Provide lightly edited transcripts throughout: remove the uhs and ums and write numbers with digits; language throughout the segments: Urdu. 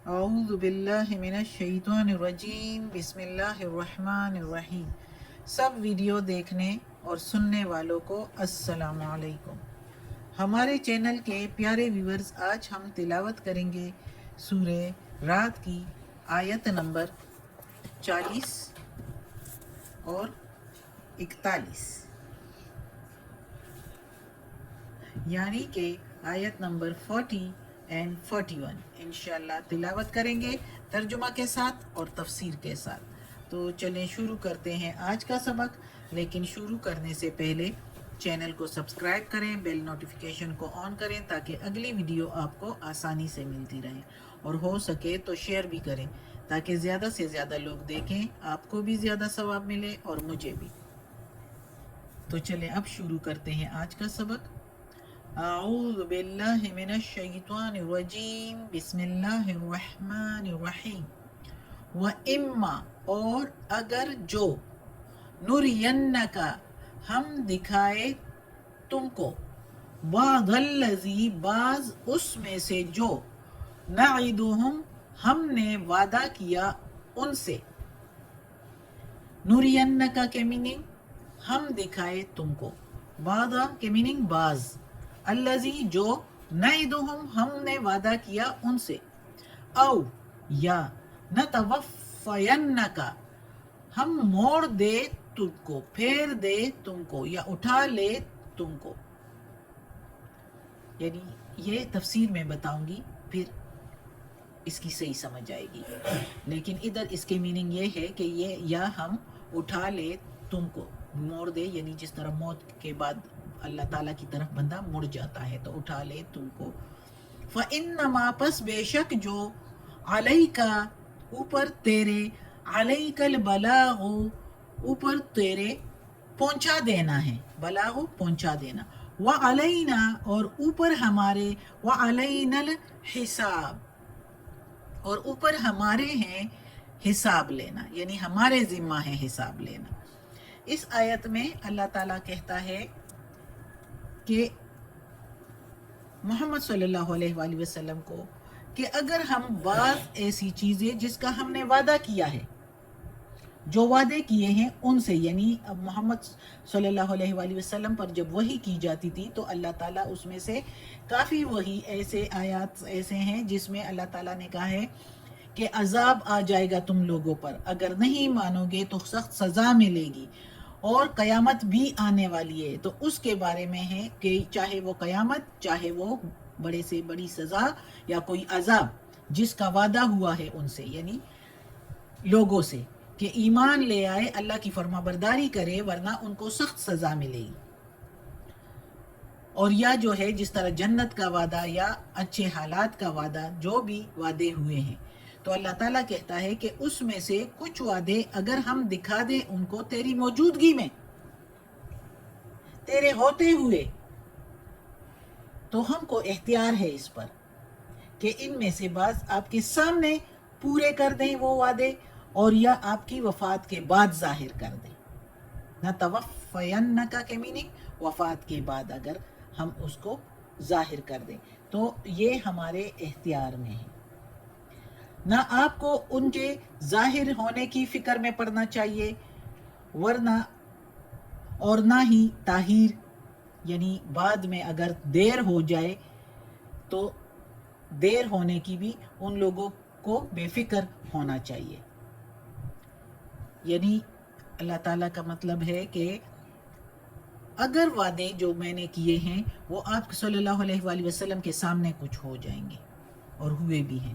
اعوذ باللہ من الشیطان الرجیم بسم اللہ الرحمن الرحیم۔ سب ویڈیو دیکھنے اور سننے والوں کو السلام علیکم۔ ہمارے چینل کے پیارے ویورز، آج ہم تلاوت کریں گے سورہ رات کی آیت نمبر 40 اور 41، یعنی کہ آیت نمبر 40 اینڈ 41 انشاءاللہ تلاوت کریں گے ترجمہ کے ساتھ اور تفسیر کے ساتھ۔ تو چلیں شروع کرتے ہیں آج کا سبق، لیکن شروع کرنے سے پہلے چینل کو سبسکرائب کریں، بیل نوٹیفیکیشن کو آن کریں تاکہ اگلی ویڈیو آپ کو آسانی سے ملتی رہے، اور ہو سکے تو شیئر بھی کریں تاکہ زیادہ سے زیادہ لوگ دیکھیں، آپ کو بھی زیادہ ثواب ملے اور مجھے بھی۔ تو چلیں اب شروع کرتے ہیں آج کا سبق۔ اعوذ باللہ من الشیطان الرجیم بسم اللہ الرحمن الرحیم۔ وَإِمَّا اور اگر جو، نُرِيَنَّكَ ہم دکھائے تم کو، بعض الذی بعض اس میں سے جو، نعدہم ہم نے وعدہ کیا ان سے۔ نُرِيَنَّكَ کے میننگ ہم دکھائے تم کو، بعض کے میننگ بعض، الذی جو، نعدہم ہم نے وعدہ کیا ان سے، او یا، نتوفینک ہم موڑ دے تم کو، پھیر دے تم کو یا اٹھا لے تم کو۔ یعنی یہ تفسیر میں بتاؤں گی، پھر اس کی صحیح سمجھ آئے گی، لیکن ادھر اس کے میننگ یہ ہے کہ یہ یا ہم اٹھا لے تم کو، موڑ دے یعنی جس طرح موت کے بعد اللہ تعالیٰ کی طرف بندہ مڑ جاتا ہے تو اٹھا لے تم کو۔ فَإِنَّمَا پس بے شک جو، عَلَيْكَ اوپر تیرے، عَلَيْكَ الْبَلَاغُ اوپر تیرے پہنچا دینا ہے، بلاغ پہنچا دینا، وَعَلَيْنَا اور اوپر ہمارے، وَعَلَيْنَا الْحِسَابِ اور اوپر ہمارے ہیں حساب لینا، یعنی ہمارے ذمہ ہے حساب لینا۔ اس آیت میں اللہ تعالیٰ کہتا ہے کہ محمد صلی اللہ علیہ وآلہ وسلم کو کہ اگر ہم بعض ایسی چیزیں جس کا ہم نے وعدہ کیا ہے، جو وعدے کیے ہیں ان سے، یعنی اب محمد صلی اللہ علیہ وآلہ وسلم پر جب وحی کی جاتی تھی تو اللہ تعالیٰ اس میں سے کافی وحی ایسے آیات ایسے ہیں جس میں اللہ تعالیٰ نے کہا ہے کہ عذاب آ جائے گا تم لوگوں پر، اگر نہیں مانو گے تو سخت سزا ملے گی، اور قیامت بھی آنے والی ہے، تو اس کے بارے میں ہے کہ چاہے وہ قیامت، چاہے وہ بڑے سے بڑی سزا یا کوئی عذاب جس کا وعدہ ہوا ہے ان سے، یعنی لوگوں سے، کہ ایمان لے آئے، اللہ کی فرما برداری کرے ورنہ ان کو سخت سزا ملے گی، اور یا جو ہے جس طرح جنت کا وعدہ یا اچھے حالات کا وعدہ، جو بھی وعدے ہوئے ہیں، تو اللہ تعالیٰ کہتا ہے کہ اس میں سے کچھ وعدے اگر ہم دکھا دیں ان کو تیری موجودگی میں، تیرے ہوتے ہوئے، تو ہم کو اختیار ہے اس پر کہ ان میں سے بعض آپ کے سامنے پورے کر دیں وہ وعدے، اور یا آپ کی وفات کے بعد ظاہر کر دیں۔ نہ توفینک کے میننگ وفات کے بعد اگر ہم اس کو ظاہر کر دیں تو یہ ہمارے اختیار میں ہے۔ نہ آپ کو ان کے ظاہر ہونے کی فکر میں پڑنا چاہیے، ورنہ اور نہ ہی تاخیر، یعنی بعد میں اگر دیر ہو جائے تو دیر ہونے کی بھی ان لوگوں کو بے فکر ہونا چاہیے۔ یعنی اللہ تعالیٰ کا مطلب ہے کہ اگر وعدے جو میں نے کیے ہیں وہ آپ صلی اللہ علیہ وآلہ وسلم کے سامنے کچھ ہو جائیں گے، اور ہوئے بھی ہیں،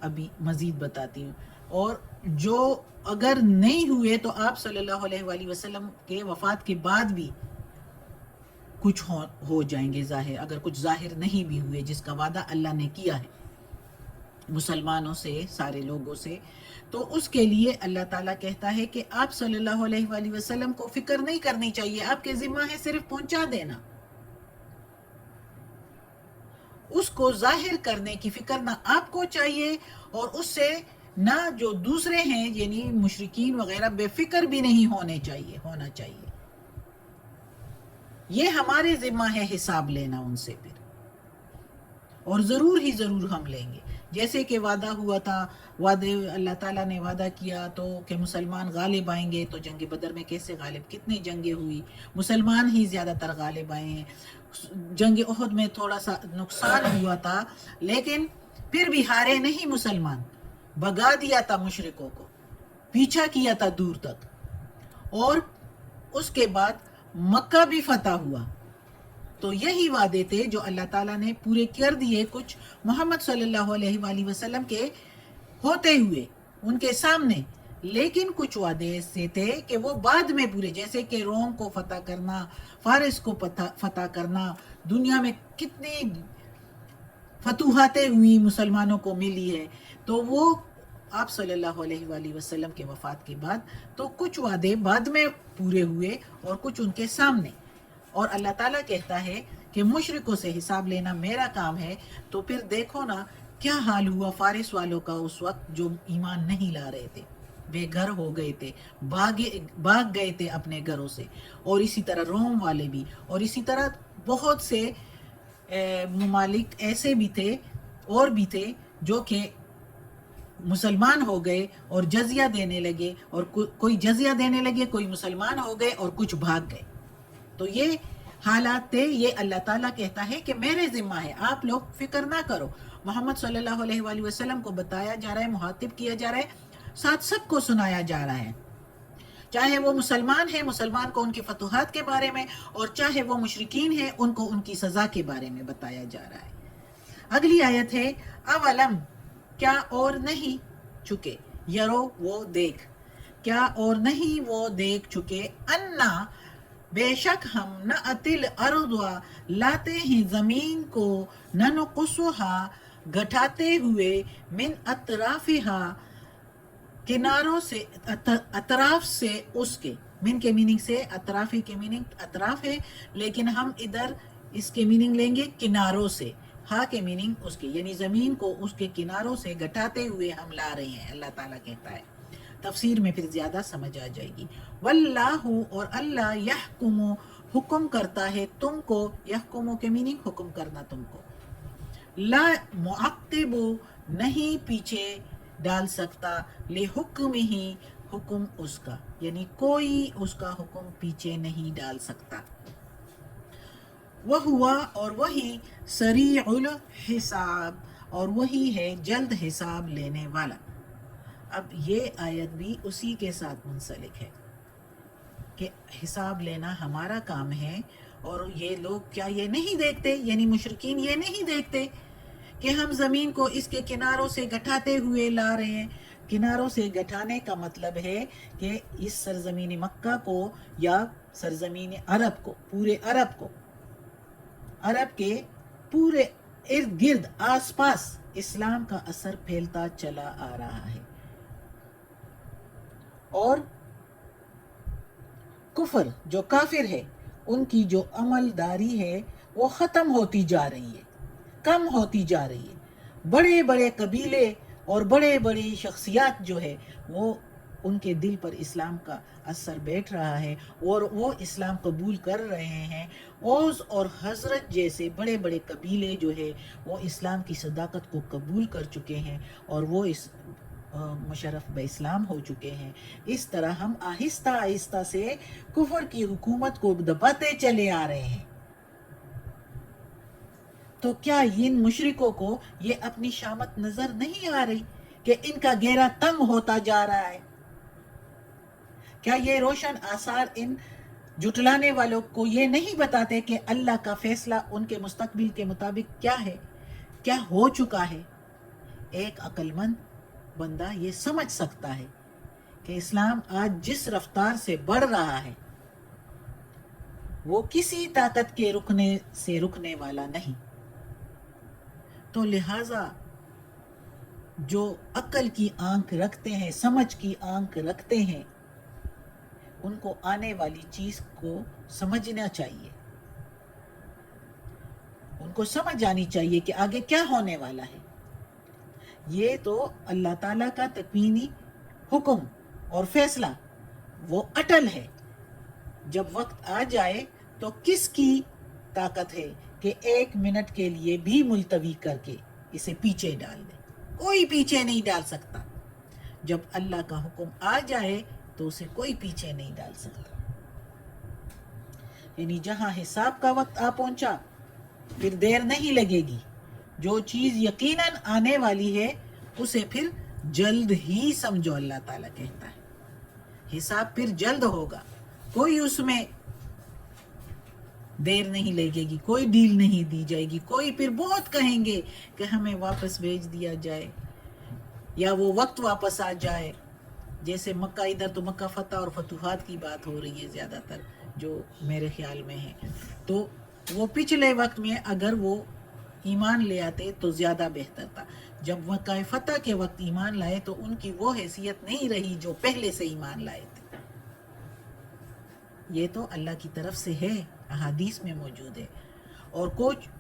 ابھی مزید بتاتی ہوں، اور جو اگر نہیں ہوئے تو آپ صلی اللہ علیہ وآلہ وسلم کے وفات کے بعد بھی کچھ ہو جائیں گے ظاہر، اگر کچھ ظاہر نہیں بھی ہوئے جس کا وعدہ اللہ نے کیا ہے مسلمانوں سے، سارے لوگوں سے، تو اس کے لیے اللہ تعالیٰ کہتا ہے کہ آپ صلی اللہ علیہ وآلہ وسلم کو فکر نہیں کرنی چاہیے، آپ کے ذمہ ہے صرف پہنچا دینا، اس کو ظاہر کرنے کی فکر نہ آپ کو چاہیے، اور اس سے نہ جو دوسرے ہیں یعنی مشرکین وغیرہ بے فکر بھی نہیں ہونا چاہیے۔ یہ ہمارے ذمہ ہے حساب لینا ان سے پھر، اور ضرور ہی ضرور ہم لیں گے، جیسے کہ وعدہ ہوا تھا، وعدے اللہ تعالیٰ نے وعدہ کیا تو کہ مسلمان غالب آئیں گے، تو جنگ بدر میں کیسے غالب، کتنی جنگیں ہوئی، مسلمان ہی زیادہ تر غالب آئے ہیں. جنگ احد میں تھوڑا سا نقصان ہوا تھا، لیکن پھر بھی ہارے نہیں مسلمان، بگا دیا تھا مشرکوں کو، پیچھا کیا تھا دور تک. اور اس کے بعد مکہ بھی فتح ہوا. تو یہی وعدے تھے جو اللہ تعالیٰ نے پورے کر دیے، کچھ محمد صلی اللہ علیہ وآلہ وسلم کے ہوتے ہوئے ان کے سامنے، لیکن کچھ وعدے ایسے تھے کہ وہ بعد میں پورے، جیسے کہ روم کو فتح کرنا، فارس کو فتح کرنا، دنیا میں کتنی فتوحاتیں ہوئی مسلمانوں کو ملی ہے. تو وہ آپ صلی اللہ علیہ وآلہ وسلم کے وفات کے بعد تو کچھ وعدے بعد میں پورے ہوئے اور کچھ ان کے سامنے. اور اللہ تعالیٰ کہتا ہے کہ مشرکوں سے حساب لینا میرا کام ہے. تو پھر دیکھو نا کیا حال ہوا فارس والوں کا اس وقت جو ایمان نہیں لا رہے تھے، بے گھر ہو گئے تھے، بھاگ گئے تھے اپنے گھروں سے. اور اسی طرح روم والے بھی، اور اسی طرح بہت سے ممالک ایسے بھی تھے اور بھی تھے جو کہ مسلمان ہو گئے اور جزیہ دینے لگے، اور کوئی جزیہ دینے لگے، کوئی مسلمان ہو گئے اور کچھ بھاگ گئے. تو یہ حالات تھے. یہ اللہ تعالیٰ کہتا ہے کہ میرے ذمہ ہے، آپ لوگ فکر نہ کرو. محمد صلی اللہ علیہ وآلہ وسلم کو بتایا جا رہا ہے، مخاطب کیا جا رہا ہے، ساتھ سب کو سنایا جا رہا ہے، چاہے وہ مسلمان ہیں، مسلمان کو ان کی فتوحات کے بارے میں، اور چاہے وہ مشرکین ہیں، ان کو ان کی سزا کے بارے میں بتایا جا رہا ہے. اگلی آیت ہے اولم، کیا اور نہیں چکے، یرو وہ دیکھ، کیا اور نہیں وہ دیکھ چکے، انا بے شک ہم نأتی الارض لاتے ہیں زمین کو، ننقصها گھٹاتے ہوئے، من اطرافہا کناروں سے، اطراف سے اس کے. من کے میننگ سے اطرافی کے میننگ اطراف ہے، لیکن ہم ادھر اس کے میننگ لیں گے کناروں سے. ہاں کے میننگ اس کے، یعنی زمین کو اس کے کناروں سے گھٹاتے ہوئے ہم لا رہے ہیں، اللہ تعالیٰ کہتا ہے. تفسیر میں پھر زیادہ سمجھ آ جائے گی. واللہ، اور اللہ، یحکم حکم کرتا ہے تم کو، یحکم کے میننگ حکم کرنا تم کو. لا معقب نہیں پیچھے ڈال سکتا، لحکم ہی حکم اس کا، یعنی کوئی اس کا حکم پیچھے نہیں ڈال سکتا. وہ ہوا، اور وہی سریع الحساب، اور وہی ہے جلد حساب لینے والا. اب یہ آیت بھی اسی کے ساتھ منسلک ہے کہ حساب لینا ہمارا کام ہے. اور یہ لوگ کیا یہ نہیں دیکھتے، یعنی مشرکین یہ نہیں دیکھتے کہ ہم زمین کو اس کے کناروں سے گھٹاتے ہوئے لا رہے ہیں. کناروں سے گھٹانے کا مطلب ہے کہ اس سرزمین مکہ کو یا سرزمین عرب کو، پورے عرب کو، عرب کے پورے ارد گرد آس پاس اسلام کا اثر پھیلتا چلا آ رہا ہے، اور کفر جو کافر ہے ان کی جو عمل داری ہے وہ ختم ہوتی جا رہی ہے، کم ہوتی جا رہی ہے. بڑے بڑے قبیلے اور بڑے بڑی شخصیات جو ہے وہ ان کے دل پر اسلام کا اثر بیٹھ رہا ہے، اور وہ اسلام قبول کر رہے ہیں. اوس اور حضرت جیسے بڑے بڑے قبیلے جو ہے وہ اسلام کی صداقت کو قبول کر چکے ہیں، اور وہ اس مشرف بہ اسلام ہو چکے ہیں. اس طرح ہم آہستہ آہستہ سے کفر کی حکومت کو دباتے چلے آ رہے ہیں. تو کیا ان مشرکوں کو یہ اپنی شامت نظر نہیں آ رہی کہ ان کا گھیرا تنگ ہوتا جا رہا ہے؟ کیا یہ روشن آثار ان جھٹلانے والوں کو یہ نہیں بتاتے کہ اللہ کا فیصلہ ان کے مستقبل کے مطابق کیا ہے، کیا ہو چکا ہے؟ ایک عقل مند بندہ یہ سمجھ سکتا ہے کہ اسلام آج جس رفتار سے بڑھ رہا ہے وہ کسی طاقت کے رکنے سے رکنے والا نہیں. تو لہٰذا جو عقل کی آنکھ رکھتے ہیں، سمجھ کی آنکھ رکھتے ہیں، ان کو آنے والی چیز کو سمجھنا چاہیے، ان کو سمجھ آنی چاہیے کہ آگے کیا ہونے والا ہے. یہ تو اللہ تعالیٰ کا تکوینی حکم اور فیصلہ وہ اٹل ہے. جب وقت آ جائے تو کس کی طاقت ہے کہ 1 منٹ کے لیے بھی ملتوی کر کے اسے پیچھے ڈال دے؟ کوئی پیچھے نہیں ڈال سکتا. جب اللہ کا حکم آ جائے تو اسے کوئی پیچھے نہیں ڈال سکتا. یعنی جہاں حساب کا وقت آ پہنچا پھر دیر نہیں لگے گی. جو چیز یقیناً آنے والی ہے اسے پھر جلد ہی سمجھو. اللہ تعالیٰ کہتا ہے حساب پھر جلد ہوگا. کوئی اس میں دیر نہیں لگے گی, کوئی ڈیل نہیں دی جائے گی. کوئی پھر بہت کہیں گے کہ ہمیں واپس بھیج دیا جائے یا وہ وقت واپس آ جائے. جیسے مکہ, ادھر تو مکہ فتح اور فتوحات کی بات ہو رہی ہے زیادہ تر جو میرے خیال میں ہے. تو وہ پچھلے وقت میں اگر وہ ایمان لے آتے تو زیادہ بہتر تھا. جب مکہ فتح کے وقت ایمان لائے تو ان کی وہ حیثیت نہیں رہی جو پہلے سے ایمان لائے تھے. یہ تو اللہ کی طرف سے ہے, احادیث میں موجود ہے. اور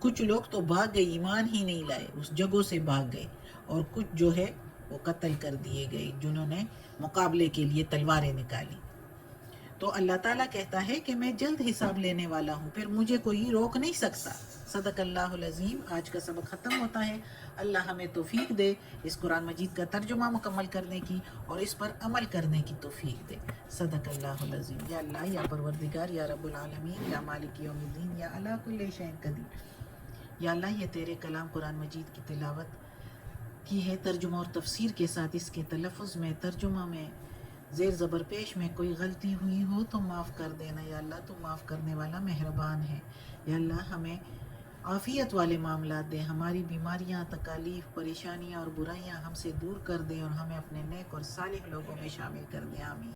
کچھ لوگ تو بھاگ گئے, ایمان ہی نہیں لائے, اس جگہوں سے بھاگ گئے. اور کچھ جو ہے وہ قتل کر دیے گئے جنہوں نے مقابلے کے لیے تلواریں نکالی. تو اللہ تعالیٰ کہتا ہے کہ میں جلد حساب لینے والا ہوں, پھر مجھے کوئی روک نہیں سکتا. صدق اللہ العظیم. آج کا سبق ختم ہوتا ہے. اللہ ہمیں توفیق دے اس قرآن مجید کا ترجمہ مکمل کرنے کی اور اس پر عمل کرنے کی توفیق دے. صدق اللہ العظیم. یا اللہ, یا پروردگار, یا رب العالمین, یا مالک یوم الدین, یا علی کل شیء قدیر. یا اللہ, یہ تیرے کلام قرآن مجید کی تلاوت کی ہے ترجمہ اور تفسیر کے ساتھ. اس کے تلفظ میں, ترجمہ میں, زیر زبر پیش میں کوئی غلطی ہوئی ہو تو معاف کر دینا. یا اللہ, تو معاف کرنے والا مہربان ہے. یا اللہ, ہمیں عافیت والے معاملات دے. ہماری بیماریاں, تکالیف, پریشانیاں اور برائیاں ہم سے دور کر دے اور ہمیں اپنے نیک اور صالح لوگوں میں شامل کر دے. آمین.